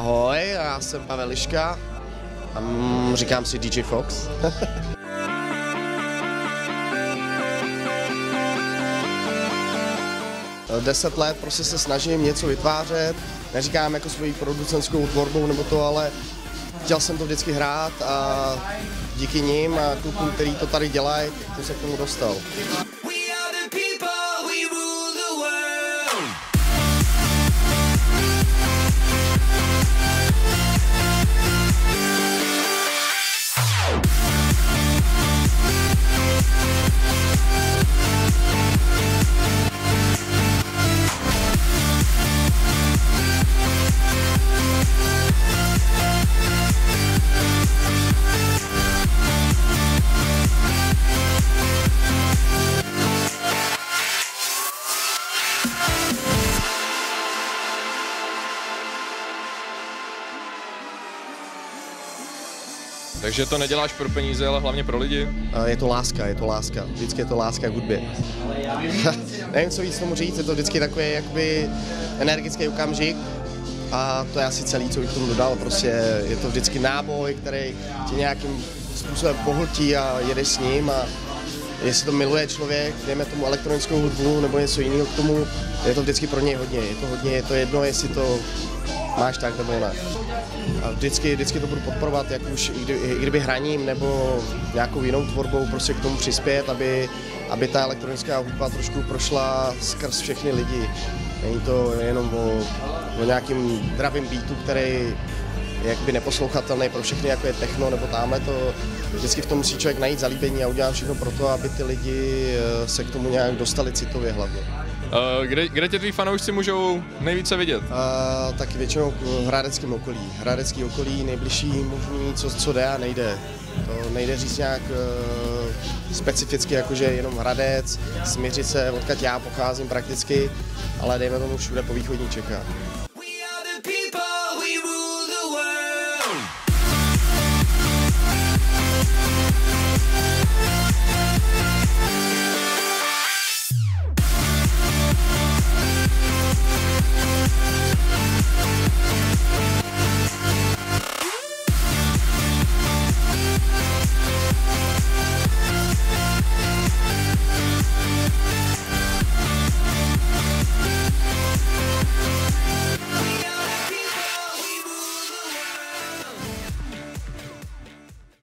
Ahoj, já jsem Pavel Liška a říkám si DJ Fox. 10 let prostě se snažím něco vytvářet, neříkám jako svojí producentskou tvorbou nebo to, ale chtěl jsem to vždycky hrát a díky nim a klukům, který to tady dělají, to se k tomu dostal. Takže to neděláš pro peníze, ale hlavně pro lidi? Je to láska, vždycky je to láska k hudbě. Nevím, co víc tomu říct, je to vždycky takový jakoby energický okamžik a to je asi celý, co bych tomu dodal, prostě je to vždycky náboj, který tě nějakým způsobem pohltí a jedeš s ním a jestli to miluje člověk, dejme tomu elektronickou hudbu nebo něco jiného k tomu, je to vždycky pro něj hodně, je to jedno, jestli to máš tak nebo ne. A vždycky to budu podporovat, jak už i kdyby hraním nebo nějakou jinou tvorbou prostě k tomu přispět, aby ta elektronická hudba trošku prošla skrz všechny lidi. Není to jenom o nějakým dravým beatu, který je jakoby neposlouchatelný pro všechny, jako je techno nebo tamhle to. Vždycky v tom musí člověk najít zalíbení a udělám všechno pro to, aby ty lidi se k tomu nějak dostali citově hlavně. Kde tě tví fanoušci můžou nejvíce vidět? Taky většinou v hradeckém okolí. Hradecký okolí, nejbližší možný, co jde a nejde. To nejde říct nějak specificky, jakože jenom Hradec, Smiřice, odkud já pocházím prakticky, ale dejme tomu všude po východních Čechách.